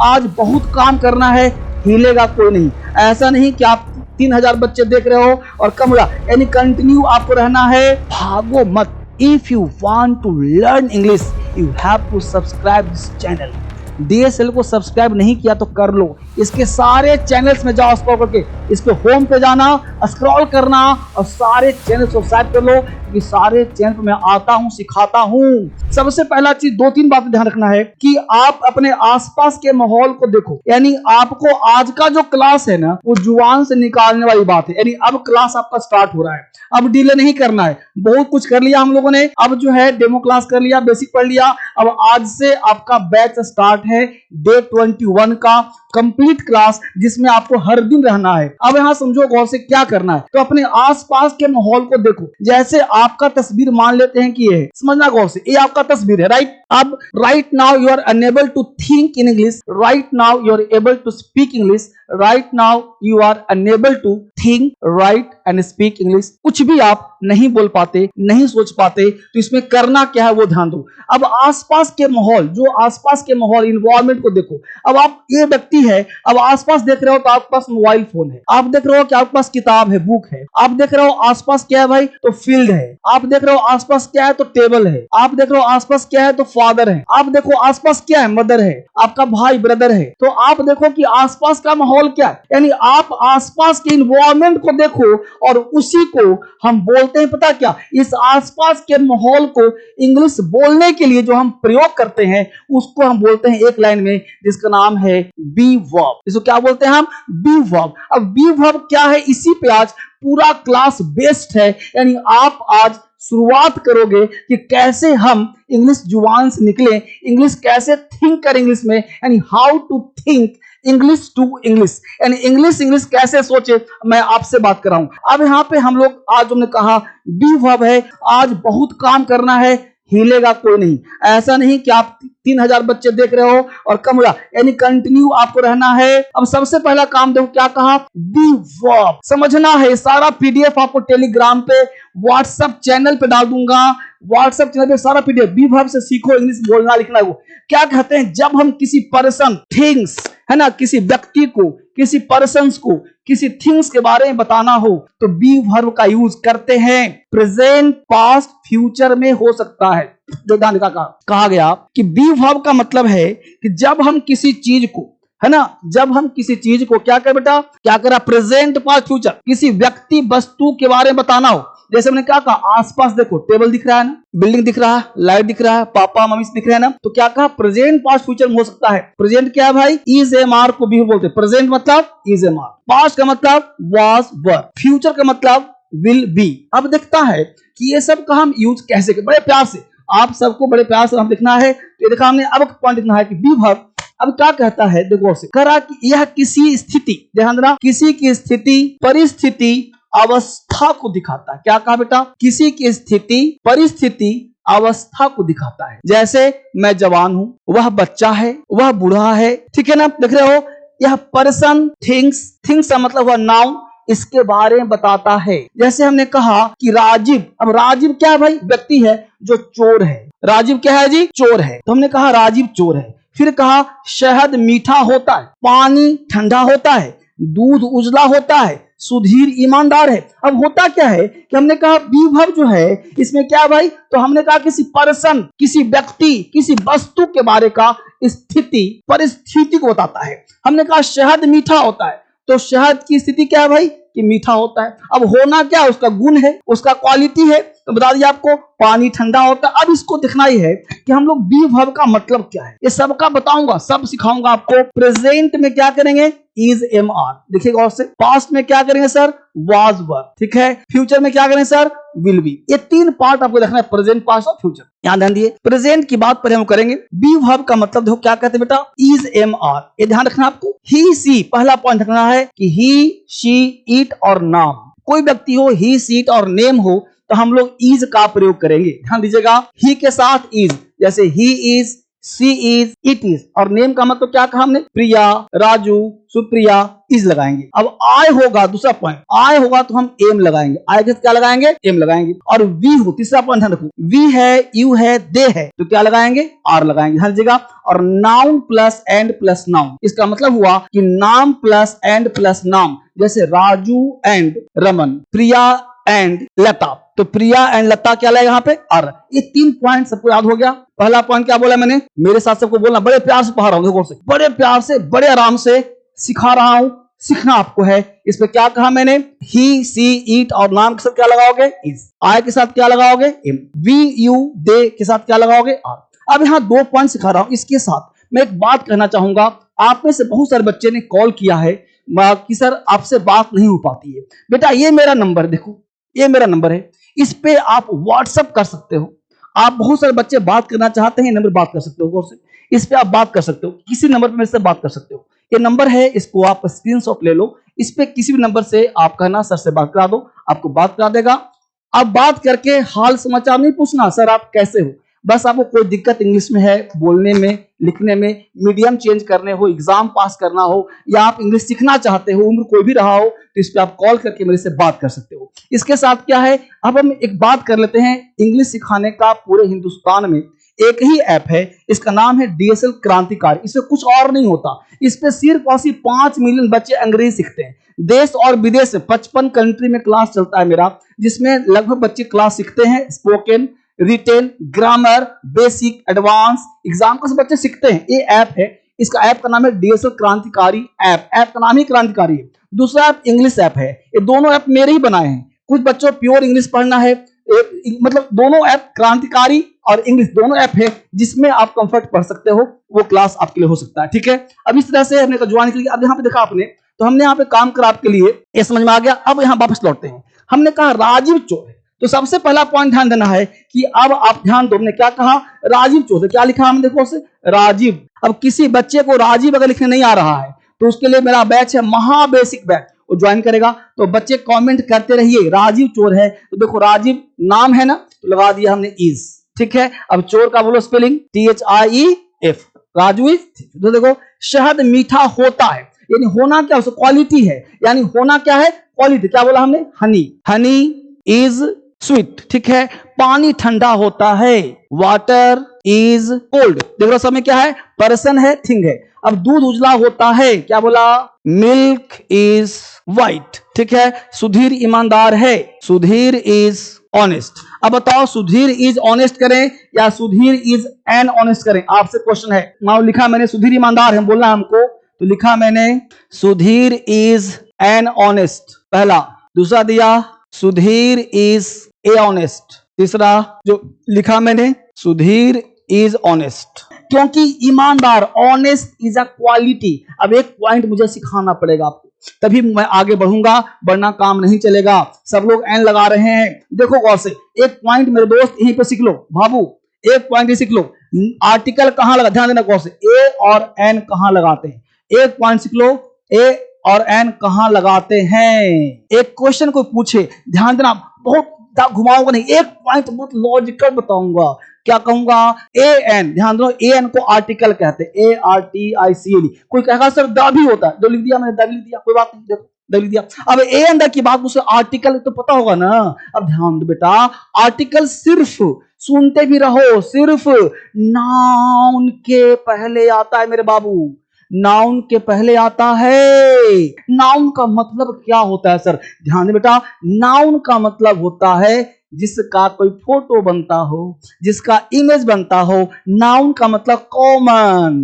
आज बहुत काम करना है, हिलेगा कोई नहीं। ऐसा नहीं कि आप 3000 बच्चे देख रहे हो और कम हो रहा, यानी कंटिन्यू आपको रहना है, भागो मत। If you want to learn English you have to subscribe this channel. DSL को सब्सक्राइब नहीं किया तो कर लो, इसके सारे चैनल्स में जाओ, स्क्रॉल करके इसके होम पे जाना, स्क्रॉल करना और सारे चैनल सब्सक्राइब कर लो, कि सारे चैनल पे मैं आता हूं, सिखाता हूं। सबसे पहला चीज, 2-3 बातें ध्यान रखना है कि आप अपने आसपास के माहौल को देखो। यानी आपको आज का जो क्लास है ना, वो जुबान से निकालने वाली बात है। यानी अब क्लास आपका स्टार्ट हो रहा है, अब डिले नहीं करना है। बहुत कुछ कर लिया हम लोगों ने, अब जो है डेमो क्लास कर लिया, बेसिक पढ़ लिया। अब आज से आपका बैच स्टार्ट है डे 21 का कंप्लीट क्लास, जिसमें आपको हर दिन रहना है। अब यहां समझो गौर से क्या करना है। तो अपने आसपास के माहौल को देखो। जैसे आपका तस्वीर मान लेते हैं कि ये है, समझना गौर से, ये आपका तस्वीर है, राइट। अब right now you are unable to think in English, right now you are able to speak English, right now you are unable to think, right and speak English. कुछ भी आप नहीं बोल पाते, नहीं सोच पाते, तो इसमें करना क्या है वो ध्यान दो। अब आसपास के माहौल, जो आसपास के माहौल इन्वायरमेंट को देखो। अब आप ये व्यक्ति है, अब आसपास देख रहे हो तो आपके पास मोबाइल फोन है, आप देख रहे हो कि आपके पास किताब है, बुक है, आप देख रहे हो आसपास क्या है भाई, तो फील्ड है, आप देख रहे हो आसपास क्या है, तो टेबल है, आप देख रहे हो आसपास क्या है, तो फादर है, आप देखो आसपास क्या है, मदर है, आपका भाई ब्रदर है। तो आप देखो कि आसपास का माहौल क्या है, यानी आप आसपास के इन्वायरमेंट को देखो और उसी को हम बोलते हैं, पता क्या, इस आसपास के माहौल को इंग्लिश बोलने के लिए जो हम प्रयोग करते हैं उसको हम बोलते हैं एक लाइन में, जिसका नाम है बी वर्ब। इसको क्या बोलते हैं हम, बी वर्ब। अब बी वर्ब क्या है, इसी पे आज पूरा क्लास बेस्ड है। यानी आप आज शुरुआत करोगे कि कैसे हम इंग्लिश जुबान से निकले, इंग्लिश कैसे थिंक करें इंग्लिश में, यानी how to think English to English, यानी इंग्लिश कैसे सोचे, मैं आपसे बात कर रहा हूं। अब यहाँ पे हम लोग आज हमने कहा बी वर्ब है, आज बहुत काम करना है, हिलेगा कोई नहीं। ऐसा नहीं कि आप 3000 बच्चे देख रहे हो और कम हो रहा, यानी कंटिन्यू आपको रहना है। अब सबसे पहला काम देखो क्या कहा, बी वर्ब समझना है। सारा PDF आपको टेलीग्राम पे, व्हाट्सएप चैनल पे डाल दूंगा, व्हाट्सएप चैनल पे सारा PDF बी वर्ब से सीखो इंग्लिश बोलना लिखना। वो क्या कहते हैं, जब हम किसी पर्सन, थिंग्स है ना, किसी व्यक्ति को, किसी पर्सन्स को, किसी थिंग्स के बारे में बताना हो तो बी वर्ब का यूज करते हैं। प्रेजेंट, पास्ट, फ्यूचर में हो सकता है। जो कहा गया कि बी वर्ब का मतलब है कि जब हम किसी चीज को, है ना, जब हम किसी चीज को क्या कर बेटा, क्या करा, प्रेजेंट, पास्ट, फ्यूचर, किसी व्यक्ति वस्तु के बारे में बताना हो। जैसे हमने क्या कहा, आसपास देखो, टेबल दिख रहा है ना, बिल्डिंग दिख रहा है, लाइट दिख रहा है, पापा मम्मी दिख रहे हैं ना, तो क्या कहा, प्रेजेंट, पास्ट, फ्यूचर में हो सकता है। प्रेजेंट क्या है भाई, इज एम आर को भी बोलते हैं। प्रेजेंट मतलब इज एम आर, पास्ट का मतलब वाज वर, फ्यूचर का मतलब विल बी। अब देखता है कि ये सब का हम यूज कैसे करें, बड़े प्यार से, आप सबको बड़े प्यार से हम लिखना है। तो ये देखा हमने, अब पॉइंट लिखना है कि बी वर्ब अब क्या कहता है, देखो से करा कि यह किसी स्थिति, ध्यान देना, किसी की स्थिति, परिस्थिति, अवस्था को दिखाता है। क्या कहा बेटा, किसी की स्थिति, परिस्थिति, अवस्था को दिखाता है। जैसे मैं जवान हूं, वह बच्चा है, वह बूढ़ा है, ठीक है ना, देख रहे हो। यह पर्सन, थिंग्स, थिंग्स का मतलब हुआ नाउन, इसके बारे में बताता है। जैसे हमने कहा कि राजीव, अब राजीव क्या है भाई, व्यक्ति है जो चोर है। राजीव क्या है जी, चोर है, तो हमने कहा राजीव चोर है। फिर कहा शहद मीठा होता है, पानी ठंडा होता है, दूध उजला होता है, सुधीर ईमानदार है। अब होता क्या है कि हमने कहा बी वर्ब जो है इसमें क्या भाई, तो हमने कहा किसी पर्सन, किसी व्यक्ति, किसी वस्तु के बारे का स्थिति, परिस्थिति को बताता है। हमने कहा शहद मीठा होता है, तो शहद की स्थिति क्या है भाई, कि मीठा होता है। अब होना क्या, उसका गुण है, उसका क्वालिटी है, तो बता दिया आपको। पानी ठंडा होता है। अब इसको दिखना ही है कि हम लोग बी वर्ब का मतलब क्या है, ये सबका बताऊंगा, सब सिखाऊंगा आपको। प्रेजेंट में क्या करेंगे, इज एम आर, देखिएगा और से। पास्ट में क्या करेंगे सर, वाज वर, ठीक है। फ्यूचर में क्या करेंगे सर, विल बी। ये 3 पार्ट आपको देखना है, प्रेजेंट, पास्ट और फ्यूचर। यहाँ ध्यान दिए, प्रेजेंट की बात पर हम करेंगे। बी वर्ब का मतलब देखो क्या कहते हैं बेटा, इज एम आर, ये ध्यान रखना आपको। ही सी, पहला पॉइंट रखना है कि ही, शी, इट और नाम, कोई व्यक्ति हो, ही, सी, इट और नेम हो, तो हम लोग इज का प्रयोग करेंगे। ध्यान दीजिएगा, ही के साथ इज, जैसे he is, she is, it is. और नेम का मतलब क्या कहा हमने? प्रिया, राजू, सुप्रिया, इज लगाएंगे। अब आई होगा, दूसरा पॉइंट, आई होगा तो हम एम लगाएंगे। आई के क्या लगाएंगे? एम लगाएंगे। और वी हो, तीसरा पॉइंट ध्यान रखो, वी है, यू है, दे है, तो क्या लगाएंगे? आर लगाएंगे हर जगह। और noun plus and plus noun, इसका मतलब हुआ कि नाम प्लस एंड प्लस नाम, जैसे राजू एंड रमन, प्रिया एंड लता, तो प्रिया एंड लता क्या लगेगा यहाँ पे? आर। ये 3 पॉइंट सबको याद हो गया। पहला पॉइंट क्या बोला मैंने? मेरे साथ सबको बोलना, बड़े प्यार से पढ़ा रहा हूं, देखो से बड़े प्यार से, बड़े आराम से सिखा रहा हूं, सीखना आपको है। इस पे क्या कहा मैंने? ही, सी, इट, और नाम के साथ क्या लगाओगे? इज। आई के साथ क्या लगाओगे? एम। वी, यू, दे के साथ क्या लगाओगे? आर। अब यहाँ 2 पॉइंट सिखा रहा हूं। इसके साथ मैं एक बात कहना चाहूंगा, आप में से बहुत सारे बच्चे ने कॉल किया है कि सर आपसे बात नहीं हो पाती है। बेटा ये मेरा नंबर देखो, ये मेरा नंबर है, इस पे आप व्हाट्सएप कर सकते हो। आप बहुत सारे बच्चे बात करना चाहते हैं, नंबर बात कर सकते हो, इस पे आप बात कर सकते हो, किसी नंबर पे मेरे से बात कर सकते हो। ये नंबर है, इसको आप स्क्रीनशॉट ले लो, इस पे किसी भी नंबर से आप कहना सर से बात करा दो, आपको बात करा देगा। अब बात करके हाल समाचार नहीं पूछना, सर आप कैसे हो, बस आपको कोई दिक्कत इंग्लिश में है, बोलने में, लिखने में, मीडियम चेंज करने हो, एग्जाम पास करना हो, या आप इंग्लिश सीखना चाहते हो, उम्र कोई भी रहा हो, तो इस पे आप कॉल करके मेरे से बात कर सकते हो। इसके साथ क्या है, अब हम एक बात कर लेते हैं, इंग्लिश सिखाने का पूरे हिंदुस्तान में एक ही ऐप है, इसका नाम है डीएसएल क्रांतिकारी। इसमें कुछ और नहीं होता, इस पे सिर्फ और सिर्फ 5 मिलियन बच्चे अंग्रेजी सीखते हैं। देश और विदेश में 55 कंट्री में क्लास चलता है मेरा, जिसमें लगभग बच्चे क्लास सीखते हैं, spoken, written, grammar, basic, advance, exam का सब बच्चे सीखते हैं। ये ऐप है, इसका ऐप का नाम है डीएसएल क्रांतिकारी ऐप, ऐप का नाम ही क्रांतिकारी है। दूसरा ऐप इंग्लिश ऐप है, ये दोनों ऐप मेरे ही बनाए हैं। कुछ बच्चों प्योर इंग्लिश पढ़ना है, मतलब दोनों ऐप क्रांतिकारी और इंग्लिश दोनों ऐप है, जिसमें आप कंफर्ट पढ़ सकते हो, वो क्लास आपके लिए हो सकता है, ठीक है। अब इस तरह से हमने ज्वाइन कर लिया। अब यहाँ पे देखा आपने, तो हमने यहाँ पे काम करा आपके लिए, ये समझ में आ गया। अब यहाँ वापस लौटते हैं, हमने कहा राजीव चोर है, तो सबसे पहला पॉइंट ध्यान देना है कि अब आप ध्यान दो, हमने क्या कहा? राजीव चौधरी। क्या लिखा हमने? देखो से राजीव। अब किसी बच्चे को राजीव अगर लिखने नहीं आ रहा है, तो उसके लिए मेरा बैच है महा बेसिक बैच, वो ज्वाइन करेगा। तो बच्चे कमेंट करते रहिए, राजीव चोर है, तो देखो राजीव नाम है ना, तो लगा दिया हमने इज, ठीक है। अब चोर का बोलो स्पेलिंग, THIEF, राजू इज। तो देखो शहद मीठा होता है, यानी होना क्या, उसको क्वालिटी है, यानी होना क्या है? क्वालिटी। क्या बोला हमने? हनी, हनी इज स्वीट, ठीक है। पानी ठंडा होता है, वाटर इज कोल्ड। देख रहे समय क्या है? पर्सन है, थिंग है। अब दूध उजला होता है, क्या बोला? मिल्क इज व्हाइट, ठीक है। सुधीर ईमानदार है, सुधीर इज ऑनेस्ट। अब बताओ सुधीर इज ऑनेस्ट करें या सुधीर इज एन ऑनेस्ट करें? आपसे क्वेश्चन है। मान लिखा मैंने सुधीर ईमानदार है, बोलना है हमको, तो लिखा मैंने सुधीर इज एन ऑनेस्ट, पहला। दूसरा दिया सुधीर इज ए ऑनेस्ट, तीसरा जो लिखा मैंने सुधीर इज ऑनेस्ट, क्योंकि ईमानदार, ऑनेस्ट इज अ क्वालिटी। अब एक पॉइंट मुझे सिखाना पड़ेगा आपको, तभी मैं आगे बढ़ूंगा, वरना काम नहीं चलेगा। सब लोग एन लगा रहे हैं, देखो गौर से, एक पॉइंट मेरे दोस्त यहीं पे सीख लो, बाबू एक पॉइंट ही सीख लो। आर्टिकल कहां लगा, ध्यान देना गौर से, ए और एन कहां लगाते हैं, एक पॉइंट सीख लो, ए और एन कहां लगाते हैं। एक क्वेश्चन को पूछे, ध्यान देना, बहुत घुमाऊंगा नहीं, एक पॉइंट बहुत लॉजिकल बताऊंगा। क्या कहूंगा? ए एन, ध्यान दो, ए एन को आर्टिकल कहते हैं, ARTICLE। कोई कहेगा सर द भी होता है, जो लिख दिया मैंने, द लिख दिया, कोई बात नहीं, देखो द लिख दिया। अब ए एन द की बात, मुझसे आर्टिकल तो पता होगा ना। अब ध्यान दो बेटा, आर्टिकल सिर्फ, सुनते भी रहो, सिर्फ नाउन के पहले आता है मेरे बाबू, नाउन के पहले आता है। नाउन का मतलब क्या होता है सर? ध्यान दे बेटा, नाउन का मतलब होता है जिसका कोई फोटो बनता हो, जिसका इमेज बनता हो। नाउन का मतलब कॉमन,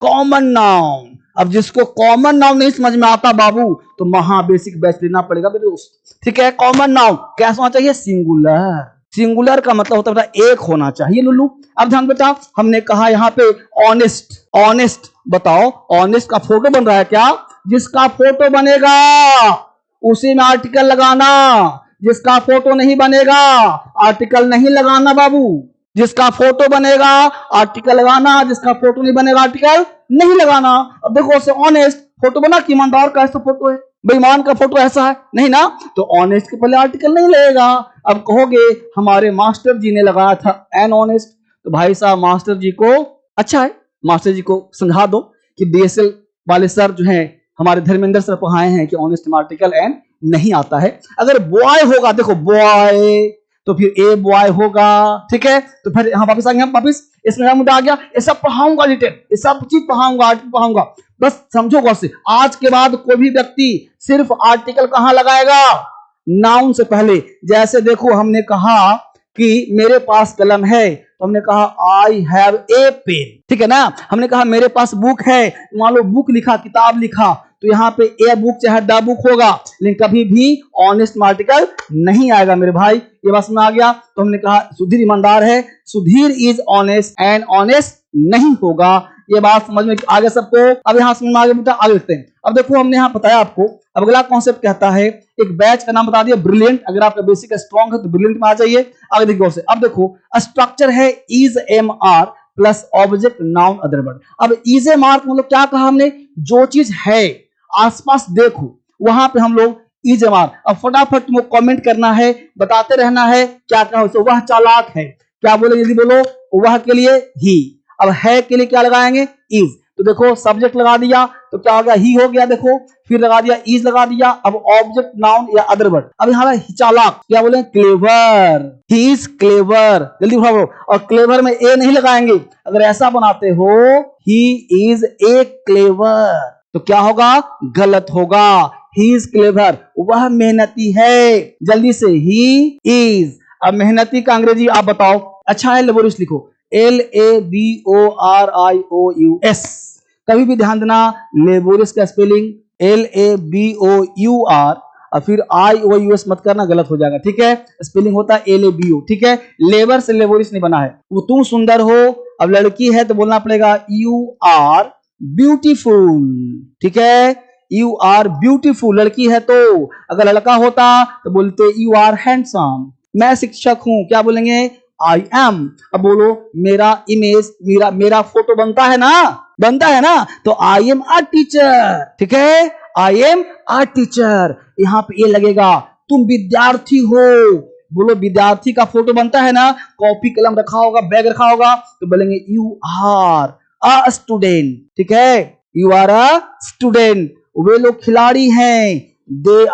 कॉमन नाउन। अब जिसको कॉमन नाउन नहीं समझ में आता बाबू, तो महा बेसिक बैच लेना पड़ेगा मेरे दोस्त, ठीक है। कॉमन नाउन कैसा होना चाहिए? सिंगुलर। सिंगुलर का मतलब होता है एक होना चाहिए लुल्लू। अब ध्यान बेटा, हमने कहा यहाँ पे ऑनेस्ट, ऑनेस्ट बताओ, ऑनेस्ट का फोटो बन रहा है क्या? जिसका फोटो बनेगा उसी में आर्टिकल लगाना, जिसका फोटो नहीं बनेगा आर्टिकल नहीं लगाना बाबू। जिसका फोटो बनेगा आर्टिकल लगाना, जिसका फोटो नहीं बनेगा आर्टिकल नहीं लगाना। अब देखो से ऑनेस्ट फोटो बना कि ईमानदार का ऐसा फोटो है, बेईमान का फोटो ऐसा है नहीं ना, तो ऑनेस्ट के पहले आर्टिकल नहीं लगेगा। अब कहोगे हमारे मास्टर जी ने लगाया था एन ऑनेस्ट, तो भाई साहब मास्टर जी को अच्छा है, मास्टर जी को समझा दो कि DSL वाले सर जो हैं हमारे धर्मेंद्र सर पढ़ाए हैं कि ऑनेस्ट आर्टिकल एंड नहीं आता है। अगर बॉय होगा, देखो बॉय, तो फिर ए बॉय होगा, ठीक है। तो फिर यहाँ वापस आ गए, हम वापस इसमें मुद्दा आ गया, ये सब पढ़ाऊंगा डिटेल, ये सब चीज पढ़ाऊंगा, बस समझो गौर से। आज के बाद कोई भी व्यक्ति सिर्फ आर्टिकल कहां लगाएगा, नाउन से पहले। जैसे देखो हमने कहा कि मेरे पास कलम है, तो हमने कहा आई हैव ए पेन, ठीक है ना। हमने कहा मेरे पास बुक है, मान लो बुक लिखा, किताब लिखा, तो यहाँ पे ए बुक चाहे द बुक होगा, लेकिन कभी भी ऑनेस्ट आर्टिकल नहीं आएगा मेरे भाई। ये बात में आ गया। तो हमने कहा सुधीर ईमानदार है, Sudhir is honest and honest नहीं होगा। ये बात समझ में आ गया सबको। अब यहाँ समझ में आगे बेटा, आगे देखते हैं। अब देखो हमने यहाँ बताया आपको, अब अगला कॉन्सेप्ट कहता है, एक बैच का नाम बता दिया ब्रिलियंट। अगर आपका बेसिक स्ट्रॉन्ग है तो ब्रिलियंट में आ जाइए। आगे देखिए से, अब देखो स्ट्रक्चर है is am are plus object noun other word. अब इज एम आर मतलब क्या कहा हमने, जो चीज है आसपास देखो वहां पे हम लोग इज एम आर। अब फटाफट तुमको कमेंट करना है, बताते रहना है क्या क्या। तो वह चालाक है, क्या बोले जल्दी बोलो, वह के लिए ही। अब है के लिए क्या लगाएंगे, इज। तो देखो सब्जेक्ट लगा दिया तो क्या हो गया, ही हो गया। देखो फिर लगा दिया, इज लगा दिया। अब ऑब्जेक्ट नाउन या अदर वर्ड। अब यहाँ चालाक क्या बोले, क्लेवर, ही इज क्लेवर, जल्दी उठाओ। और क्लेवर में ए नहीं लगाएंगे, अगर ऐसा बनाते हो ही इज ए क्लेवर तो क्या होगा, गलत होगा। ही इज क्लेवर, वह मेहनती है। जल्दी से ही इज। अब मेहनती का अंग्रेजी आप बताओ। अच्छा है, लेबोरियस लिखो, LABORIOUS। कभी भी ध्यान देना, लेबोरियस का स्पेलिंग LABOUR और फिर IOUS मत करना, गलत हो जाएगा, ठीक है। स्पेलिंग होता है LABO, ठीक है। लेबर से लेबोरियस नहीं बना है। वो तुम सुंदर हो, अब लड़की है तो बोलना पड़ेगा यू आर ब्यूटीफुल, ठीक है। यू आर ब्यूटीफुल, लड़की है तो। अगर लड़का होता तो बोलते यू आर हैंडसम। मैं शिक्षक हूं, क्या बोलेंगे, आई एम। अब बोलो मेरा इमेज, मेरा फोटो बनता है ना, तो आई एम अ टीचर, ठीक है। आई एम अ टीचर, यहाँ पे ये लगेगा। तुम विद्यार्थी हो, बोलो विद्यार्थी का फोटो बनता है ना, कॉपी कलम रखा होगा, बैग रखा होगा, तो बोलेंगे यू आर अ स्टूडेंट, ठीक है। You are a student. वे लोग खिलाड़ी हैं, they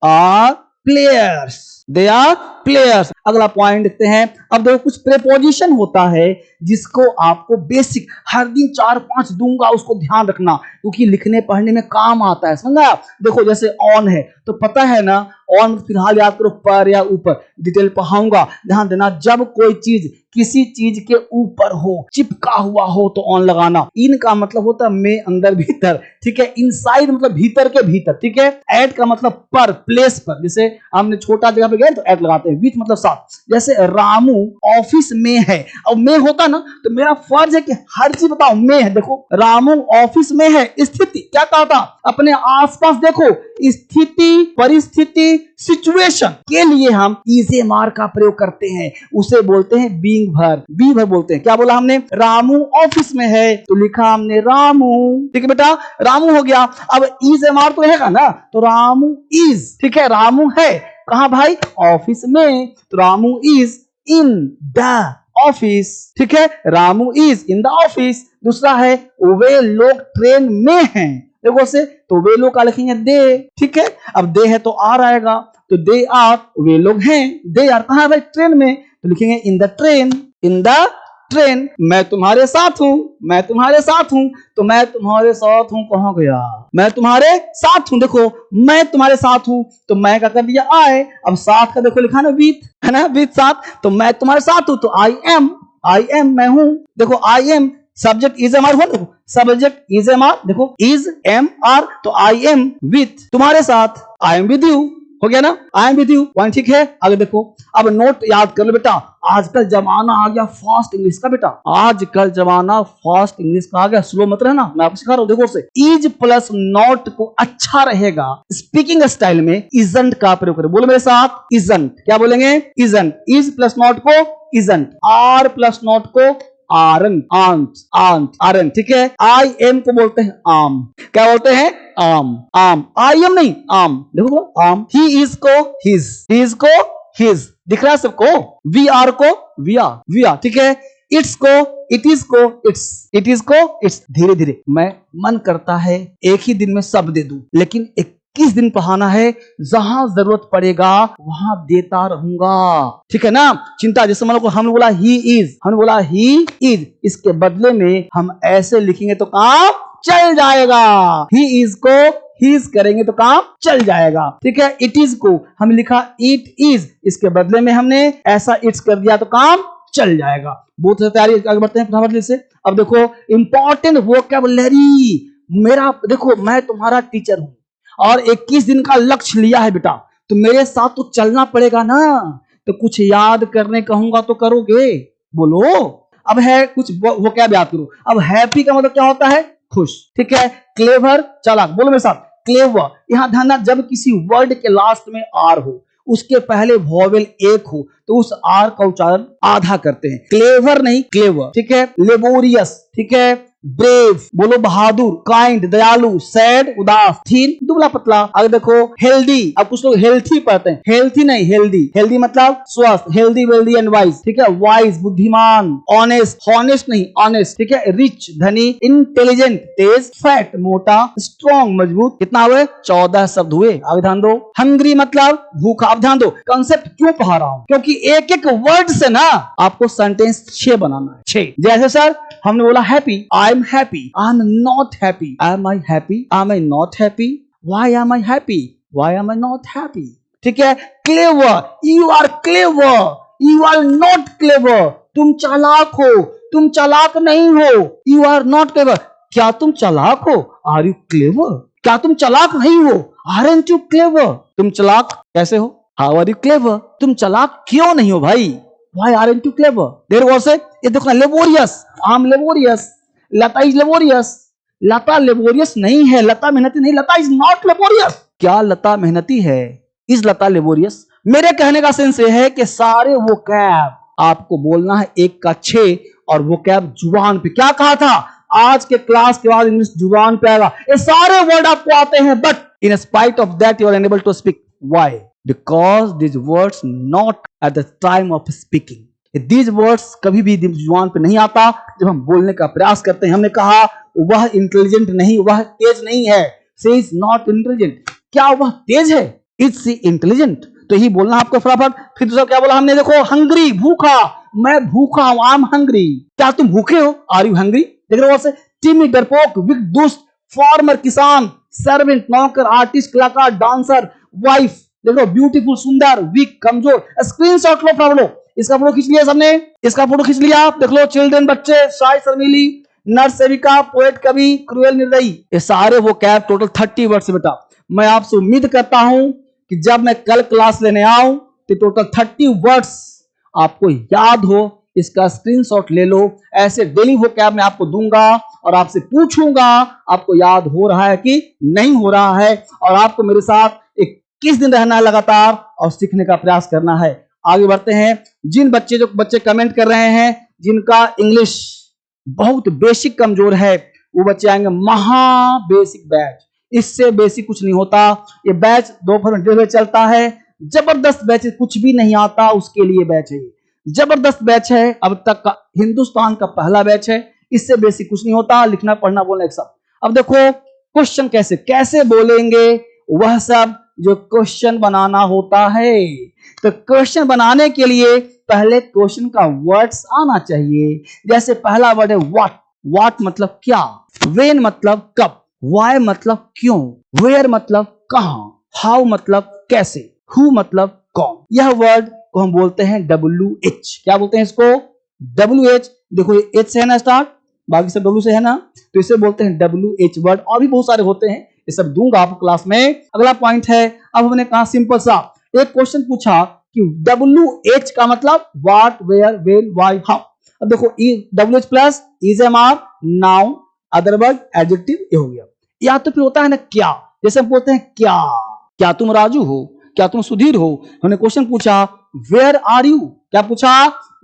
are players, they are players. अगला पॉइंट देखते हैं। अब देखो कुछ प्रेपोजिशन होता है जिसको आपको बेसिक हर दिन 4-5 दूंगा, उसको ध्यान रखना क्योंकि लिखने पढ़ने में काम आता है, समझा। देखो जैसे ऑन है तो पता है ना, ऑन फिलहाल याद करो पर या ऊपर, डिटेल पढ़ाऊंगा, ध्यान देना। जब कोई चीज किसी चीज के ऊपर हो, चिपका हुआ हो तो ऑन लगाना। इन का मतलब होता है में, अंदर भीतर, ठीक है। इनसाइड मतलब भीतर के भीतर, ठीक है। एट का मतलब पर, प्लेस पर, जैसे हमने छोटा जगह पे गए तो एट लगाते हैं। विथ मतलब साथ। जैसे रामू ऑफिस में है, अब में होता ना तो मेरा फर्ज है कि हर चीज बताओ में है। देखो रामू ऑफिस में है, स्थिति क्या कहा था, अपने आसपास देखो, स्थिति, परिस्थिति, सिचुएशन के लिए हम इज एम आर का प्रयोग करते हैं, उसे बोलते हैं बीइंग वर्ब, बी वर्ब बोलते हैं। क्या बोला हमने, रामू ऑफिस में है तो लिखा हमने रामू, ठीक है बेटा, रामू हो गया। अब इज एम आर तो रहेगा ना, तो रामू इज, ठीक है। रामू है कहां भाई, ऑफिस में, तो Ramu is in the office, ठीक है। Ramu is in the office. दूसरा है वे लोग ट्रेन में हैं, देखो से, तो वे लोग का लिखेंगे दे, ठीक है। अब दे है तो आर आएगा, तो दे आर, वे लोग हैं, दे आर कहां है भाई, ट्रेन में, तो लिखेंगे in the train, in the train. मैं तुम्हारे साथ हूं, मैं तुम्हारे साथ हूं, तो मैं तुम्हारे साथ हूं कहां गया, मैं तुम्हारे साथ हूं। देखो मैं तुम्हारे साथ हूं तो मैं क्या कर दिया, आए। अब साथ का देखो लिखा ना विथ, है ना, विथ साथ। तो मैं तुम्हारे साथ हूं तो आई एम मैं हूं। देखो I am subject is am are हुआ, देखो सब्जेक्ट इज एम आर, देखो इज एम आर, तो आई एम विथ, तुम्हारे साथ, आई एम विद यू, हो गया ना, I am with you, point ठीक है। आगे देखो, अब नोट याद कर लो बेटा, आजकल जमाना आ गया फास्ट इंग्लिश का बेटा, आजकल जमाना फास्ट इंग्लिश का आ गया, स्लो मत रहना, मैं आपको सिखा रहा हूं। देखो से इज प्लस नॉट को अच्छा रहेगा स्पीकिंग स्टाइल में इजंट का प्रयोग करें। बोलो मेरे साथ, इजंट, क्या बोलेंगे, इजंट। इज प्लस नॉट को इजंट, आर प्लस नॉट को आरन, आंट, आंट, आरन, ठीक है। आई एम को बोलते हैं आम, क्या बोलते हैं, आम, आम। आई एम नहीं, आम, देखो आम। ही इज को हिज, ही इज को हिज, दिख रहा है सबको। वी आर को वी आर, ठीक है। इट्स को इट इज को इट्स, इट इज को इट्स। धीरे धीरे मैं मन करता है एक ही दिन में सब दे दूं, लेकिन 21 दिन पढ़ाना है, जहां जरूरत पड़ेगा वहां देता रहूंगा। ठीक है ना? चिंता, जैसे मान लो हमने बोला ही इज, हमने बोला ही इज, इसके बदले में हम ऐसे लिखेंगे तो काम चल जाएगा। ही इज को ही इज करेंगे तो काम चल जाएगा। ठीक है? इट इज को हम लिखा इट इज, इसके बदले में हमने ऐसा इट्स कर दिया तो काम चल जाएगा। बहुत तैयारी, आगे बढ़ते हैं फटाफट से। अब देखो इंपॉर्टेंट वोकैबुलरी, मेरा देखो मैं तुम्हारा टीचर हूं और 21 दिन का लक्ष्य लिया है बेटा, तो मेरे साथ तो चलना पड़ेगा ना। तो कुछ याद करने कहूंगा तो करोगे? बोलो। अब है कुछ वोकैब याद करो। अब हैप्पी का मतलब क्या होता है? खुश। ठीक है? क्लेवर, चालाक। बोलो मेरे साथ, क्लेवर। यहां ध्यान, जब किसी वर्ड के लास्ट में आर हो, उसके पहले वॉवेल एक हो, तो उस आर का उच्चारण आधा करते हैं, क्लेवर नहीं क्लेवर। ठीक है? लेबोरियस, ठीक है? ब्रेव, बोलो बहादुर। काइंड, दयालु। सैड, उदास। थीन, दुबला पतला। अगर देखो हेल्दी, अब कुछ लोग हेल्थी पढ़ते हैं, हेल्थी नहीं हेल्दी। हेल्दी मतलब स्वस्थ, हेल्दी, वेल्दी एंड वाइज। ठीक है? वाइज, बुद्धिमान। ऑनेस्ट, हॉनेस्ट नहीं ऑनेस्ट। ठीक है? रिच, धनी। इंटेलिजेंट, तेज। फैट, मोटा। स्ट्रॉन्ग, मजबूत। कितना हुए? 14 शब्द हुए। आगे ध्यान दो। हंग्री मतलब भूखा। अब ध्यान दो, कंसेप्ट क्यों पढ़ा रहा हूं, क्योंकि एक एक वर्ड से ना आपको सेंटेंस 6 बनाना है। 6। जैसे सर हमने बोला happy, I am happy. I am not happy. Am I happy? Am I not happy? Why am I happy? Why am I not happy? ठीक है? Clever. You are clever. You are not clever. तुम चालाक हो, तुम चालाक नहीं हो। You are not clever. क्या तुम चालाक हो? Are you clever? क्या तुम चालाक नहीं हो? Aren't you clever? तुम चालाक कैसे हो? How are you clever? तुम चालाक क्यों नहीं हो भाई? Why aren't you clever? There was a, ये देखो ना, laborious. I'm laborious. Lata is laborious. Lata laborious नहीं है, लता मेहनती नहीं, लता इज नॉट लेबोरियस। क्या लता मेहनती है? Is Lata laborious? मेरे कहने का सेंस ये है कि सारे वोकैब आपको बोलना है 1 का 6, और वोकैब जुबान पे। क्या कहा था? आज के क्लास के बाद इंग्लिश जुबान पे आएगा। ये सारे वर्ड आपको आते हैं, but in spite of that you are unable to speak. Why? Because this words not at the time of speaking. These words कभी भी जुबान पे नहीं आता जब हम बोलने का प्रयास करते हैं। हमने कहा वह इंटेलिजेंट नहीं, वह तेज नहीं है। She is not intelligent. क्या वह तेज है? Is she intelligent? तो यही बोलना आपको फटाफट। फिर दूसरा क्या बोला हमने? देखो हंग्री, भूखा। मैं भूखा हूं, आई एम हंग्री। क्या तुम भूखे हो? Are you hungry? देख रहे हो? टिमी, डरपोक, विक, दुष्ट, फार्मर, किसान, सर्वेंट, नौकर, आर्टिस्ट, कलाकार, डांसर, वाइफ। देखो ब्यूटीफुल, सुंदर, वीक, कमजोर। स्क्रीनशॉट लो, फटाफट लो। इसका फोटो खींच लिया सबने? इसका फोटो खींच लिया आप? देख लो, चिल्ड्रन, बच्चे, शाय, शर्मीली, नर्स, सेविका, पोएट, कवि, क्रूएल, निर्दयी। ये सारे वो कैब टोटल 30 वर्ड्स बेटा। मैं आपसे उम्मीद करता हूं कि जब मैं कल क्लास लेने आऊं तो टोटल 30 वर्ड्स आपको याद हो। इसका स्क्रीनशॉट ले लो। ऐसे डेली वो कैब मैं आपको दूंगा और आपसे पूछूंगा आपको याद हो रहा है कि नहीं हो रहा है, और आपको मेरे साथ 21 दिन रहना है लगातार और सीखने का प्रयास करना है। आगे बढ़ते हैं। जिन बच्चे कमेंट कर रहे हैं जिनका इंग्लिश बहुत बेसिक कमजोर है, वो बच्चे आएंगे महा बेसिक बैच। इससे बेसिक कुछ नहीं होता। ये बैच दोपहर में 1:30 बजे चलता है। जबरदस्त बैच, कुछ भी नहीं आता उसके लिए बैच है। जबरदस्त बैच है, अब तक का हिंदुस्तान का पहला बैच है। इससे बेसिक कुछ नहीं होता, लिखना पढ़ना बोलना एक सब। अब देखो क्वेश्चन कैसे बोलेंगे, वह सब जो क्वेश्चन बनाना होता है। तो क्वेश्चन बनाने के लिए पहले क्वेश्चन का वर्ड्स आना चाहिए। जैसे पहला वर्ड है व्हाट। व्हाट मतलब क्या, व्हेन मतलब कब, व्हाई मतलब क्यों, वेयर मतलब कहां, हाउ मतलब कैसे, हु मतलब कौन। यह वर्ड को हम बोलते हैं WH। क्या बोलते हैं इसको? WH। देखो ये H से है ना स्टार्ट, बाकी सब W से है ना, तो इसे बोलते हैं WH वर्ड। और भी बहुत सारे होते हैं, ये सब दूंगा आपको क्लास में। अगला पॉइंट है, अब हमने कहा सिंपल सा एक क्वेश्चन पूछा कि WH का मतलब what, where, when, why, how. अब देखो WH plus is am are, noun, other word, adjective, ये हो गया। या तो फिर होता है ना क्या, जैसे हम बोलते हैं क्या तुम राजू हो, क्या तुम सुधीर हो। हमने क्वेश्चन पूछा वेयर आर यू, क्या पूछा?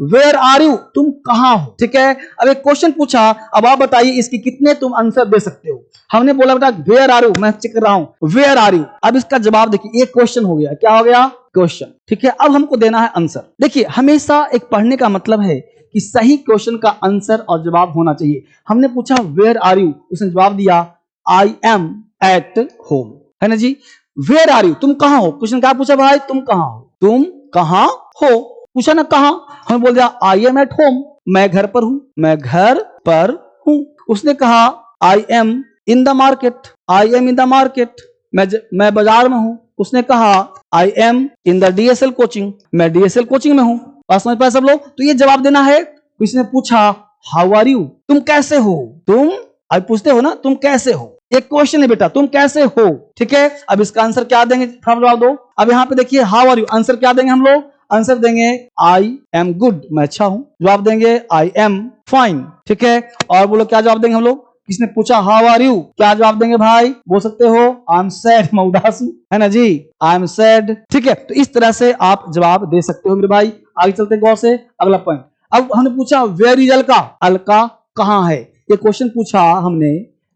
वेयर आर यू, तुम कहां हो। ठीक है? अब एक क्वेश्चन पूछा, अब आप बताइए इसके कितने तुम आंसर दे सकते हो। हमने बोला बेटा वेयर आर यू, मैं चेक कर रहा हूं वेयर आर यू। अब इसका जवाब देखिए, एक क्वेश्चन हो गया। क्या हो गया? क्वेश्चन। ठीक है? अब हमको देना है आंसर। देखिए हमेशा एक पढ़ने का मतलब है कि सही क्वेश्चन का आंसर और जवाब होना चाहिए। हमने पूछा वेयर आर यू, उसने जवाब दिया आई एम एट होम, है ना जी। वेयर आर यू, तुम कहां हो। क्वेश्चन क्या पूछा भाई, तुम कहां हो, तुम कहां हो, पूछा ना कहां। हमने बोल दिया आई एम एट होम, मैं घर पर हूं, मैं घर पर हूं। उसने कहा I am in the market, I am in the market, मैं बाजार में हूं। उसने कहा I am in the DSL coaching, मैं डीएसएल कोचिंग में हूं। बात समझ पाए सब लोग। तो ये जवाब देना है। किसी ने पूछा हाउ आर यू, तुम कैसे हो, तुम अब पूछते हो ना तुम कैसे हो, एक क्वेश्चन है बेटा, तुम कैसे हो, ठीक है। अब इसका आंसर क्या देंगे, जवाब दो। अब यहाँ पे देखिए हाउ आर यू, आंसर क्या देंगे हम लोग, आंसर देंगे आई एम गुड, मैं अच्छा हूं। जवाब देंगे आई एम फाइन, ठीक है। और बोलो क्या जवाब देंगे हम लोग। किसने पूछा हाउ आर यू, क्या जवाब देंगे भाई, बोल सकते हो आई एम सैड, मैं उदास हूं, है ना जी, आई एम सैड, ठीक है। तो इस तरह से आप जवाब दे सकते हो मेरे भाई। आगे चलते गौर से, अगला पॉइंट। अब हमने पूछा वेयर इज अलका, अलका कहां है। ये क्वेश्चन पूछा हमने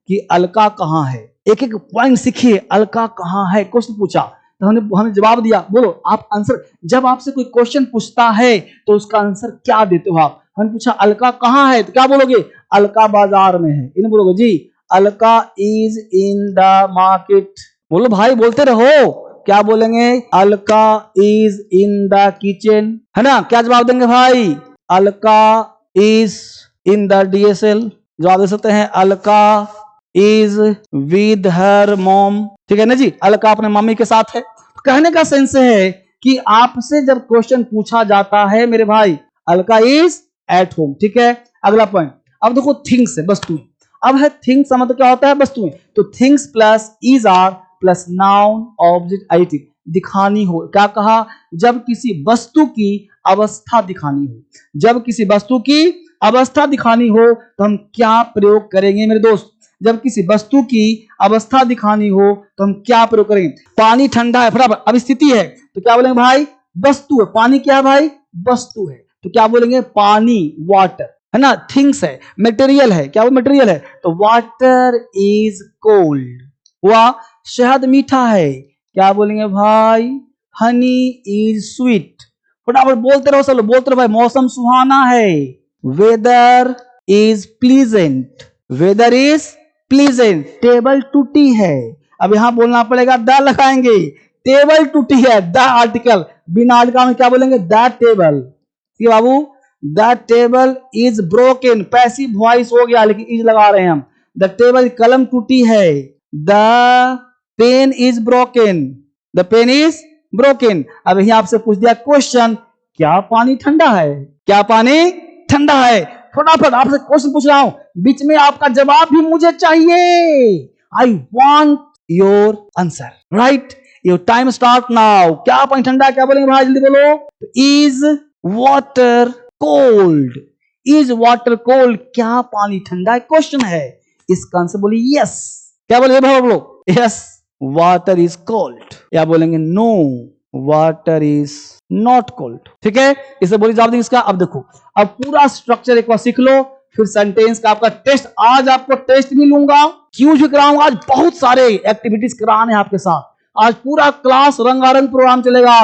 कि अलका कहां है। एक एक पॉइंट सीखिए, अलका कहां है, क्वेश्चन पूछा तो हमने जवाब दिया। बोलो आप आंसर, जब आपसे कोई क्वेश्चन पूछता है तो उसका आंसर क्या देते हो आप। हमने पूछा अलका कहां है तो क्या बोलोगे, अलका बाजार में है, इन्हें बोलोगे जी Alka is in the market. बोलो भाई बोलते रहो, क्या बोलेंगे, Alka is in the kitchen, है ना। क्या जवाब देंगे भाई, Alka is in the DSL. जवाब दे सकते हैं Alka is with her mom, ठीक है ना जी, अलका अपने मम्मी के साथ है। कहने का सेंस है कि आपसे जब क्वेश्चन पूछा जाता है मेरे भाई, अलका इज एट होम, ठीक है। अगला पॉइंट, अब देखो थिंग्स है, वस्तुएं। अब है थिंग्स का मतलब क्या होता है, वस्तुएं। तो things plus is are plus noun object additive, दिखानी हो। क्या कहा, जब किसी वस्तु की अवस्था दिखानी हो, जब किसी वस्तु की अवस्था दिखानी हो तो हम क्या प्रयोग करेंगे मेरे दोस्त। जब किसी वस्तु की अवस्था दिखानी हो तो हम क्या प्रयोग करेंगे। पानी ठंडा है, बराबर, अब स्थिति है तो क्या बोलेंगे भाई, वस्तु है। पानी क्या है भाई, वस्तु है, तो क्या बोलेंगे पानी, वाटर, है ना। थिंग्स है, मटेरियल है, क्या वो मटेरियल है, तो वाटर इज कोल्ड हुआ। शहद मीठा है, क्या बोलेंगे भाई, हनी इज स्वीट। फटाफट बोलते रहो सब लोग, बोलते रहो भाई। मौसम सुहाना है, weather is pleasant, weather is pleasant. Table टूटी है, अब यहां बोलना पड़ेगा द लगाएंगे, टेबल टूटी है, द आर्टिकल, बिना आर्टिकल में क्या बोलेंगे, द टेबल, ठीक है बाबू। The table is broken, passive voice हो गया लेकिन इज लगा रहे हैं हम। द टेबल, कलम टूटी है, the pen is broken, the pen is broken. अब यही आपसे पूछ दिया क्वेश्चन, क्या पानी ठंडा है, क्या पानी ठंडा है। फटाफट आपसे क्वेश्चन पूछ रहा हूं, बीच में आपका जवाब भी मुझे चाहिए। I want your answer, right. Your time start now. क्या पानी ठंडा है, क्या बोलेंगे भाई, जल्दी बोलो। Is water cold, is water cold, क्या पानी ठंडा है, क्वेश्चन है। इसका आंसर बोलिए यस, क्या बोलेंगे भाई बोलो, यस वाटर इज कोल्ड, या बोलेंगे no water is not cold, ठीक है। इसे बोलिए जवाब देंगे इसका। अब देखो, अब पूरा स्ट्रक्चर एक बार सीख लो, फिर सेंटेंस का आपका टेस्ट। आज आपको टेस्ट भी लूंगा, क्यूज भी कराऊंगा, आज बहुत सारे एक्टिविटीज कराने हैं आपके साथ। आज पूरा क्लास रंगारंग प्रोग्राम चलेगा।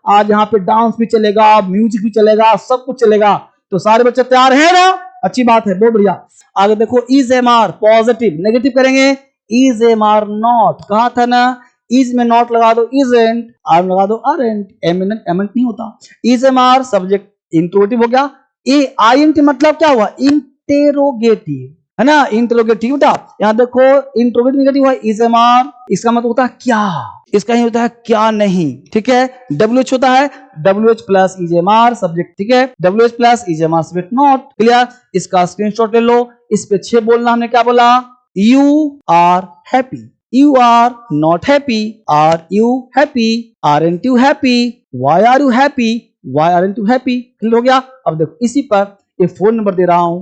आज यहाँ पे डांस भी चलेगा, म्यूजिक भी चलेगा, सब कुछ चलेगा। तो सारे बच्चे तैयार हैं ना, अच्छी बात है, बहुत बढ़िया। आगे देखो, is am are positive, negative करेंगे, इज एम आर नॉट, कहा था ना, इज में नॉट लगा दो इजंट, आर लगा दो अरेंट, एमिनेंट एमेंट नहीं होता। Is am are subject interrogative हो गया। ए आई एन टी मतलब क्या हुआ, इंटेरोगेटिव, है ना, इंटेरोगेटिव बेटा। यहां देखो इंट्रोगेटिव नेगेटिव हुआ, इज एम आर, इसका मतलब होता है क्या, इसका ही होता है क्या नहीं, ठीक है। डब्ल्यू एच होता है, W H plus is am are subject, ठीक है, W H plus is am are subject not, clear. इसका स्क्रीनशॉट ले लो। इस पे 6 बोलना, हमने क्या बोला, you are happy, you are not happy, are you happy, aren't you happy, why are you happy, why aren't you happy, clear हो गया। अब देखो इसी पर ये फोन नंबर दे रहा हूं,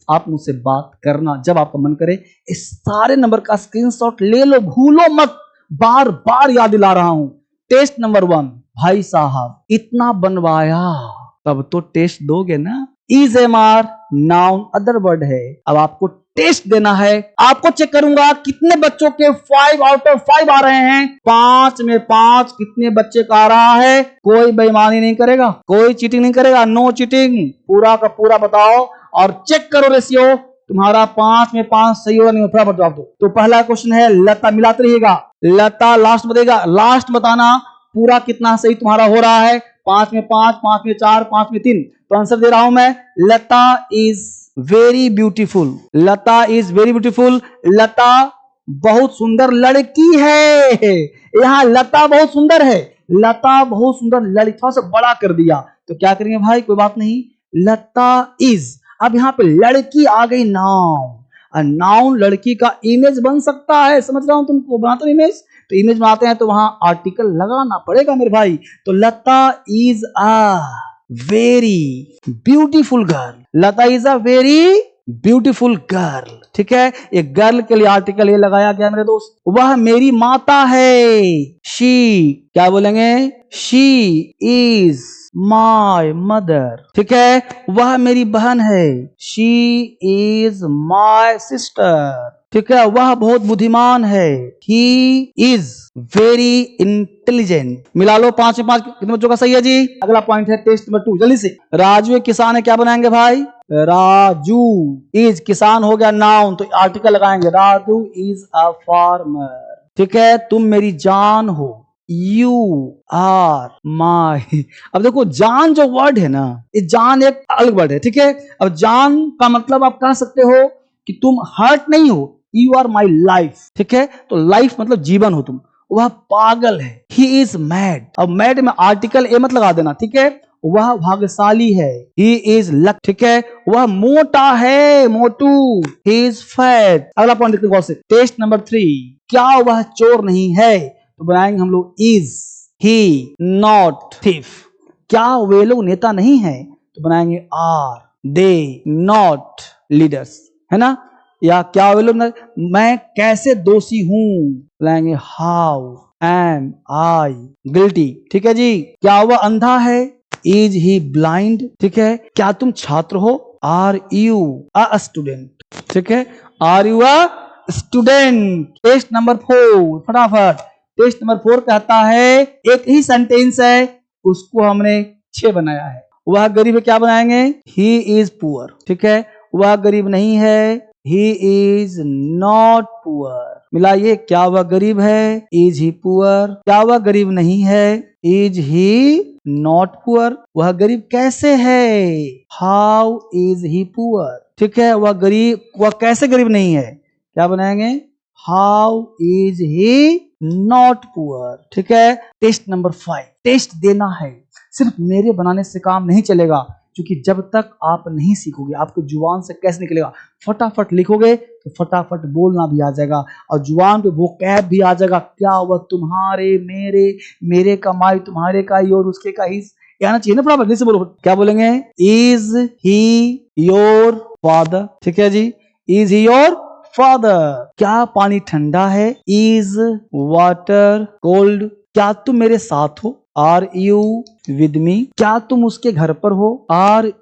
आप मुझसे बात करना जब आपका मन करे। इस सारे नंबर का स्क्रीनशॉट ले लो, भूलो मत, बार बार याद दिला रहा हूं। टेस्ट नंबर 1, भाई साहब इतना बनवाया, तब तो टेस्ट दोगे ना। Is am are noun other word है, अब आपको टेस्ट देना है। आपको चेक करूंगा कितने बच्चों के 5 आउट ऑफ 5 आ रहे हैं। 5 में 5 कितने बच्चे का आ रहा है? कोई बेईमानी नहीं करेगा, कोई चीटिंग नहीं करेगा, नो चीटिंग, पूरा का पूरा बताओ और चेक करो रेशियो। तुम्हारा 5 में 5 सही होगा, नहीं फटाफट जवाब दो। तो पहला क्वेश्चन है लता, मिलाते रहिएगा। लता लास्ट बताएगा, लास्ट बताना पूरा कितना सही तुम्हारा हो रहा है। 5 में 5, 5 में 4, 5 में 3। तो आंसर दे रहा हूं मैं, Lata is very beautiful. Lata is very beautiful. Lata बहुत सुंदर लड़की है। यहाँ लता बहुत सुंदर है, लता बहुत सुंदर लड़की, थोड़ा सा बड़ा कर दिया तो क्या करेंगे भाई, कोई बात नहीं, लता इज। अब यहाँ पे लड़की आ गई, नाउन। नाउन लड़की का इमेज बन सकता है, समझ रहा हूं तुमको, बनाते हो इमेज, तो इमेज बनाते हैं तो वहां आर्टिकल लगाना पड़ेगा मेरे भाई। तो Lata is a very beautiful girl. Lata is a very beautiful girl. ठीक है, एक गर्ल के लिए आर्टिकल ये लगाया गया मेरे दोस्त। वह मेरी माता है। शी, क्या बोलेंगे, शी इज माय मदर। ठीक है, वह मेरी बहन है। She is my sister. ठीक है, वह बहुत बुद्धिमान है। He is very intelligent. मिला लो 5 में 5 कितने बच्चों का सही है जी। अगला पॉइंट है टेस्ट नंबर 2, जल्दी से। राजू एक किसान है, क्या बनाएंगे भाई, राजू इज, किसान हो गया नाउन तो आर्टिकल लगाएंगे, राजू इज अ फार्मर। ठीक है, तुम मेरी जान हो, यू आर माई। अब देखो जान जो वर्ड है ना, ये जान एक अलग वर्ड है। ठीक है, अब जान का मतलब आप कह सकते हो कि तुम हर्ट नहीं हो, यू आर माई लाइफ। ठीक है, तो लाइफ मतलब जीवन हो तुम। वह पागल है, ही इज मैड। अब मैड में आर्टिकल ए मत लगा देना। ठीक है, वह भाग्यशाली है, ही इज लक। ठीक है, वह मोटा है, मोटू, ही इज फैट। अगला पॉइंट देखते हैं से, टेस्ट नंबर 3, क्या वह चोर नहीं है, तो बनाएंगे हम लोग इज ही नॉट थीफ। क्या वे लोग नेता नहीं है, तो बनाएंगे आर दे नॉट लीडर्स, है ना। या क्या वे लोग, मैं कैसे दोषी हूं, बनाएंगे हाउ एम आई गिल्टी। ठीक है जी, क्या वह अंधा है, इज ही ब्लाइंड। ठीक है, क्या तुम छात्र हो, आर यू अ स्टूडेंट। ठीक है, are you a student. Test number 4 फटाफट। टेस्ट नंबर 4 कहता है, एक ही सेंटेंस है, उसको हमने 6 बनाया है। वह गरीब है, क्या बनाएंगे, ही इज पुअर। ठीक है, वह गरीब नहीं है, ही इज नॉट पुअर। मिलाइए, क्या वह गरीब है, इज ही पुअर। क्या वह गरीब नहीं है, इज ही नॉट पुअर। वह गरीब कैसे है, हाउ इज ही पुअर। ठीक है, वह गरीब, वह कैसे गरीब नहीं है, क्या बनाएंगे, how is he not poor. ठीक है, टेस्ट नंबर 5, टेस्ट देना है। सिर्फ मेरे बनाने से काम नहीं चलेगा, क्योंकि जब तक आप नहीं सीखोगे आपको जुबान से कैसे निकलेगा। फटाफट लिखोगे तो फटाफट बोलना भी आ जाएगा और जुबान पे वो कैब भी आ जाएगा। क्या वह तुम्हारे, मेरे, मेरे का माई, तुम्हारे का ही और उसके का ही, आना चाहिए ना फटाफट, जैसे बोलो। क्या बोलेंगे, इज ही योर फादर। ठीक है जी, इज ही योर फादर। क्या पानी ठंडा है, इज वाटर कोल्ड। क्या तुम मेरे साथ हो, आर यू विद मी। क्या तुम उसके घर पर हो, are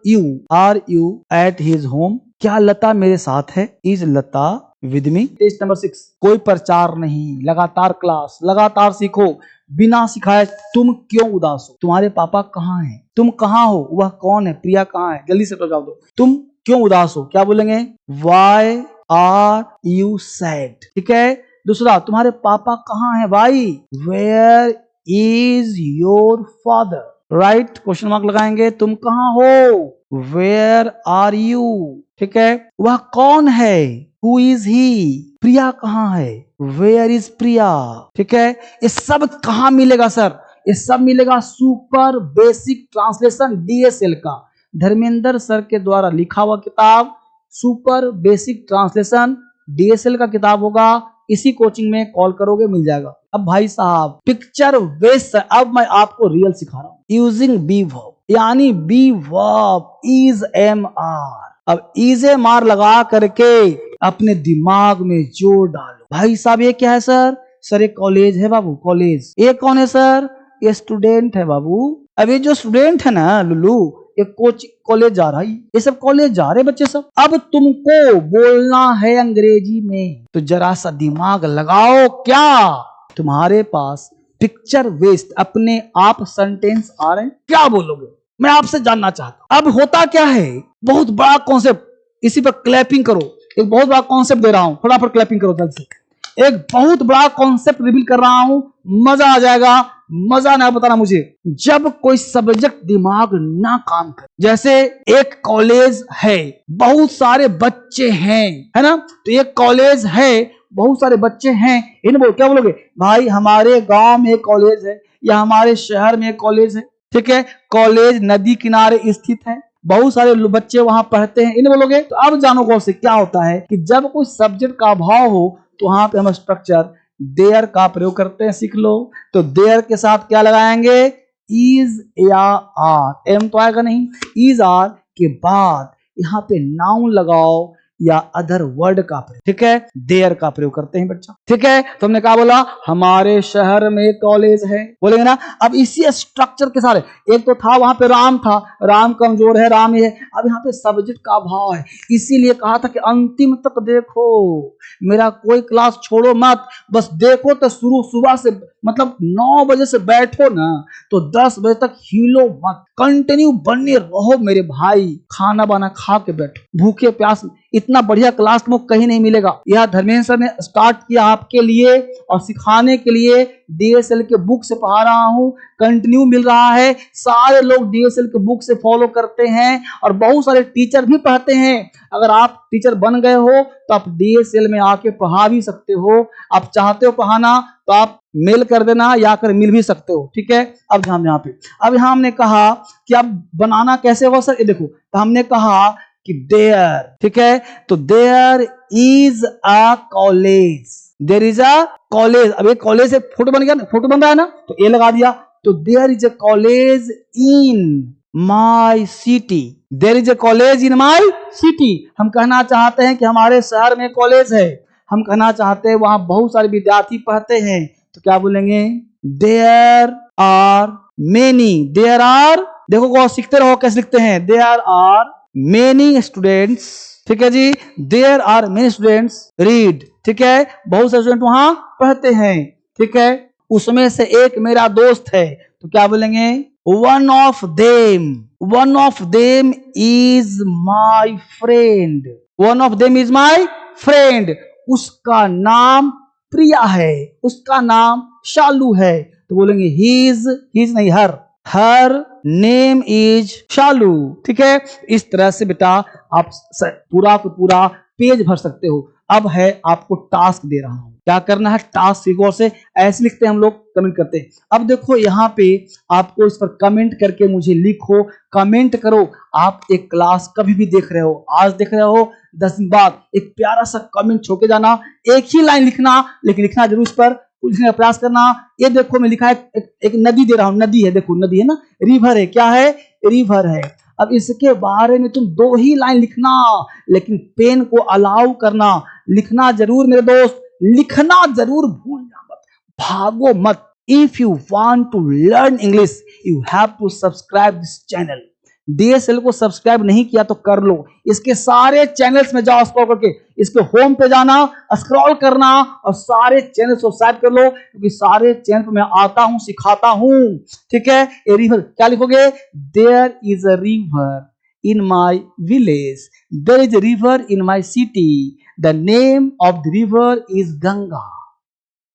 you at his home. क्या लता मेरे साथ है, is Lata with me. Test number 6, कोई प्रचार नहीं, लगातार क्लास, लगातार सीखो। बिना सिखाए तुम क्यों उदास हो, तुम्हारे पापा कहाँ हैं, तुम कहाँ हो, वह कौन है, प्रिया कहाँ है, जल्दी से जवाब दो। तुम क्यों उदास हो, क्या बोलेंगे, वाई आर यू सैड। ठीक है, दूसरा, तुम्हारे पापा कहाँ हैं भाई, where is your father. Right, question mark लगाएंगे, तुम कहाँ हो, वेयर आर यू। ठीक है, वह कौन है, हु इज ही। प्रिया कहाँ है, वेयर इज प्रिया। ठीक है, ये सब कहाँ मिलेगा सर, ये सब मिलेगा सुपर बेसिक ट्रांसलेशन DSL का, धर्मेंद्र सर के द्वारा लिखा हुआ किताब सुपर बेसिक ट्रांसलेशन DSL का किताब होगा। इसी कोचिंग में कॉल करोगे मिल जाएगा। अब भाई साहब पिक्चर बेस्ड, अब मैं आपको रियल सिखा रहा हूं, यूजिंग बी वर्ब, यानी बी वर्ब इज MR। अब इज MR लगा करके अपने दिमाग में जोर डालो। भाई साहब ये क्या है सर, सर ये कॉलेज है बाबू, कॉलेज। ये कौन है सर, ये स्टूडेंट है बाबू। अब ये जो स्टूडेंट है ना लुल्लू, एक कोच कॉलेज जा रहा है, ये सब कॉलेज जा रहे बच्चे सब। अब तुमको बोलना है अंग्रेजी में, तो जरा सा दिमाग लगाओ। क्या तुम्हारे पास पिक्चर वेस्ट अपने आप सेंटेंस आ रहे हैं? क्या बोलोगे? मैं आपसे जानना चाहता हूं। अब होता क्या है, बहुत बड़ा कॉन्सेप्ट, इसी पर क्लैपिंग करो। एक बहुत बड़ा कॉन्सेप्ट दे रहा हूं, फटाफट क्लैपिंग करो जल्द से। एक बहुत बड़ा कॉन्सेप्ट रिवील कर रहा हूं, मजा आ जाएगा। मजा ना बताना मुझे। जब कोई सब्जेक्ट दिमाग ना काम करे, जैसे एक कॉलेज है, बहुत सारे बच्चे हैं, है ना, तो एक कॉलेज है, बहुत सारे बच्चे हैं, इन बोल क्या बोलोगे? भाई हमारे गांव में कॉलेज है या हमारे शहर में कॉलेज है, ठीक है, कॉलेज नदी किनारे स्थित है, बहुत सारे बच्चे वहां पढ़ते हैं, इन बोलोगे। तो अब जानो गौर से क्या होता है कि जब कोई सब्जेक्ट का अभाव हो तो वहां पे हम स्ट्रक्चर देयर का प्रयोग करते हैं। सीख लो। तो देयर के साथ क्या लगाएंगे? इज या आर। एम तो आएगा नहीं, इज आर के बाद यहां पे नाउन लगाओ या अदर वर्ड का प्रयोग, ठीक है, देयर का प्रयोग करते हैं बच्चा, ठीक है। तो हमने कहा बोला हमारे शहर में कॉलेज है, बोलेंगे ना। अब इसी स्ट्रक्चर के सारे, एक तो था वहां पे राम था, राम कमजोर है, राम ही है। अब यहाँ पे सब्जेक्ट का अभाव है, इसीलिए कहा था कि अंतिम तक देखो, मेरा कोई क्लास छोड़ो मत, बस देखो तो शुरू सुबह से, मतलब 9 बजे से बैठो ना तो 10 बजे तक हिलो मत, कंटिन्यू बने रहो मेरे भाई, खाना बाना खा के बैठो, भूखे प्यास। इतना बढ़िया क्लास तुमको कहीं नहीं मिलेगा। यह धर्मेंद्र सर ने स्टार्ट किया आपके लिए और सिखाने के लिए, डीएसएल के बुक से पढ़ा रहा हूं, कंटिन्यू मिल रहा है। सारे लोग डीएसएल के बुक से फॉलो करते हैं और बहुत सारे टीचर भी पढ़ते हैं। अगर आप टीचर बन गए हो तो आप डीएसएल में आके पढ़ा भी सकते हो। आप चाहते हो पढ़ाना तो आप मेल कर देना या कर मिल भी सकते हो, ठीक है। अब हम यहाँ पे, अब यहाँ हमने कहा कि अब बनाना कैसे होगा सर, ये देखो, तो हमने कहा कि देयर, ठीक है, तो there is a college, there is a college. अब ये कॉलेज से फोटो बन गया ना, फोटो बन रहा है ना, तो ये लगा दिया। तो there is a college in my city, there is a college in my city. हम कहना चाहते हैं कि हमारे शहर में कॉलेज है, हम कहना चाहते हैं वहां बहुत सारे विद्यार्थी पढ़ते हैं, तो क्या बोलेंगे? There are many, there are, देखो को सीखते रहो कैसे लिखते हैं, देयर आर मेनी स्टूडेंट्स, ठीक है जी, there are many students read, ठीक है, बहुत सारे स्टूडेंट वहां पढ़ते हैं, ठीक है, उसमें से एक मेरा दोस्त है, तो क्या बोलेंगे? One of them, one of them is my friend, one of them is my friend, उसका नाम प्रिया है, उसका नाम शालू है, तो बोलेंगे हीज, हीज नहीं हर, हर नेम इज शालू, ठीक है। इस तरह से बेटा आप पूरा को पूरा पेज भर सकते हो। अब है आपको टास्क दे रहा हूं, क्या करना है, टास्क सीखो से ऐसे लिखते हैं हम लोग, कमेंट करते हैं। अब देखो यहाँ पे आपको इस पर कमेंट करके मुझे लिखो, कमेंट करो। आप एक क्लास कभी भी देख रहे हो, आज देख रहे हो, 10 दिन बाद एक प्यारा सा कमेंट छोड़ के जाना, एक ही लाइन लिखना, लेकिन लिखना जरूर, इस पर लिखने का प्रयास करना। ये देखो मैं लिखा है एक नदी दे रहा हूं, नदी है, देखो नदी है ना, रिवर है, क्या है? रिवर है। अब इसके बारे में तुम 2 ही लाइन लिखना, लेकिन पेन को अलाउ करना, लिखना जरूर मेरे दोस्त, लिखना जरूर भूलना मत, भागो मत। If you want to learn English you have to subscribe this channel. DSL को सब्सक्राइब नहीं किया तो कर लो, इसके सारे चैनल्स में जाओ, स्क्रॉल करके इसके होम पे जाना, स्क्रॉल करना और सारे चैनल सब्सक्राइब कर लो, क्योंकि सारे चैनल पे मैं आता हूं, सिखाता हूं, ठीक है। ए रिवर, क्या लिखोगे? There is a river in my village, there is a river in my city, the name of the river is Ganga,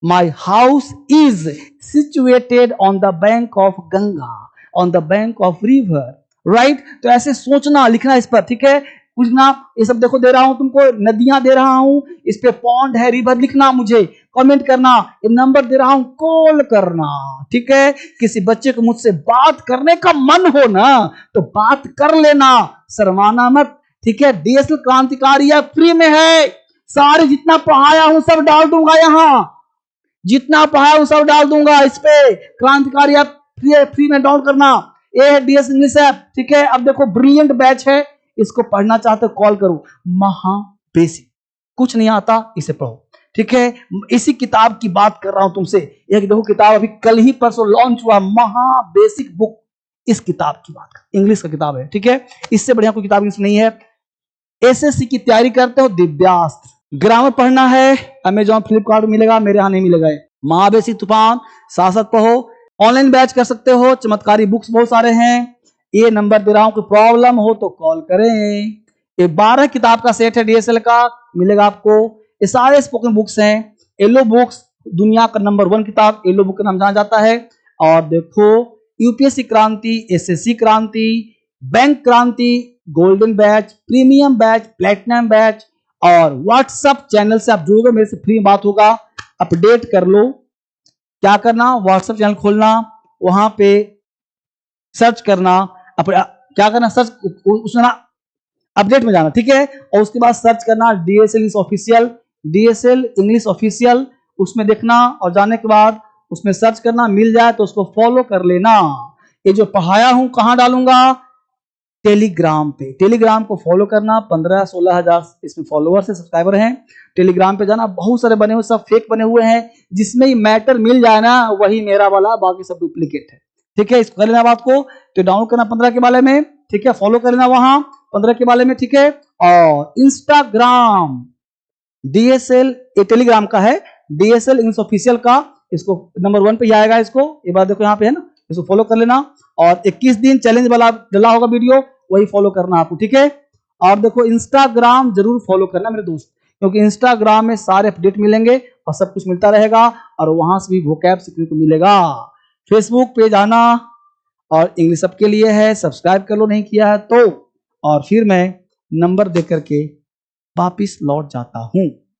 my house is situated on the bank of Ganga, on the bank of river, right. तो ऐसे सोचना, लिखना इस पर, ठीक है, पूछना। ये सब देखो दे रहा हूं तुमको, नदियां दे रहा हूं, इस पे पॉन्ड है, रिवर, लिखना, मुझे कमेंट करना, ये नंबर दे रहा हूं, कॉल करना, ठीक है। किसी बच्चे को मुझसे बात करने का मन हो ना तो बात कर लेना, शर्माना मत, ठीक है। डीएसएल क्रांतिकारी है, फ्री में है, सारे जितना पढ़ाया हूं सब डाल दूंगा, यहां जितना पढ़ाया हूं सब डाल दूंगा, इस पे क्रांतिकारी ऐप फ्री में डाउनलोड करना। ये है डीएस इंग्लिश ऐप, ठीक है। अब देखो ब्रिलियंट बैच है, इसको पढ़ना चाहते हो कॉल करो, महा बेसिक, कुछ नहीं आता इसे पढ़ो, ठीक है। इसी किताब की बात कर रहा हूं तुमसे, एक देखो किताब अभी कल ही परसों लॉन्च हुआ, महा बेसिक बुक, इस किताब की बात कर, इंग्लिश का किताब है, ठीक है, इससे बढ़िया कोई किताब इंग्लिश नहीं है। एसएससी की तैयारी करते हो, दिव्यास्त्र। ग्रामर पढ़ना है, अमेजॉन फ्लिपकार्ट मिलेगा, मेरे यहां नहीं मिलेगा। महाबेसी तूफान, शासक पढ़ो। ऑनलाइन बैच कर सकते हो, चमत्कारी बुक्स बहुत सारे हैं। ये नंबर दे रहा हूं, कोई प्रॉब्लम हो तो कॉल करें। ये 12 किताब का सेट है डीएसएल का, मिलेगा आपको। ये सारे स्पोकन बुक्स हैं। येलो बुक्स दुनिया का नंबर 1 किताब येलो बुक का नाम जाना जाता है। और देखो, यूपीएससी क्रांति, एसएससी क्रांति, बैंक क्रांति, golden batch, premium batch, platinum batch और व्हाट्सएप चैनल से आप जुड़ोगे, मेरे से फ्री में बात होगा। अपडेट कर लो। क्या करना, व्हाट्सएप चैनल खोलना, वहां पे सर्च करना, क्या करना, सर्च उसमें ना अपडेट में जाना, ठीक है। और उसके बाद सर्च करना DSL English official, DSL English official, उसमें देखना और जाने के बाद उसमें सर्च करना, मिल जाए तो उसको फॉलो कर लेना। ये जो पढ़ाया हूं कहां डालूंगा, टेलीग्राम पे। टेलीग्राम को फॉलो करना, 15-16 हजार इसमें फॉलोअर्स है, सब्सक्राइबर हैं। टेलीग्राम पे जाना, बहुत सारे बने हुए, सब फेक बने हुए हैं। जिसमें मैटर मिल जाए ना वही मेरा वाला, बाकी सब डुप्लीकेट है, ठीक है। इसको कर लेना बात को, तो डाउनलोड करना 15 के बारे में, ठीक है। फॉलो कर लेना वहां 15 के बारे में, ठीक है। और इंस्टाग्राम डीएसएल, ये टेलीग्राम का है, डीएसएल इंग्लिश ऑफिशियल का, इसको नंबर 1 पे ही आएगा। इसको ये बात देखो यहाँ पे है ना, इसको फॉलो कर लेना। और 21 दिन चैलेंज वाला डला होगा वीडियो, वही फॉलो करना आपको, ठीक है। और देखो, इंस्टाग्राम जरूर फॉलो करना मेरे दोस्त, क्योंकि इंस्टाग्राम में सारे अपडेट मिलेंगे और सब कुछ मिलता रहेगा, और वहां से भी वोकैब सीखने को मिलेगा। फेसबुक पे जाना, और इंग्लिश सबके लिए है, सब्सक्राइब कर लो नहीं किया है तो। और फिर मैं नंबर दे करके वापिस लौट जाता हूं।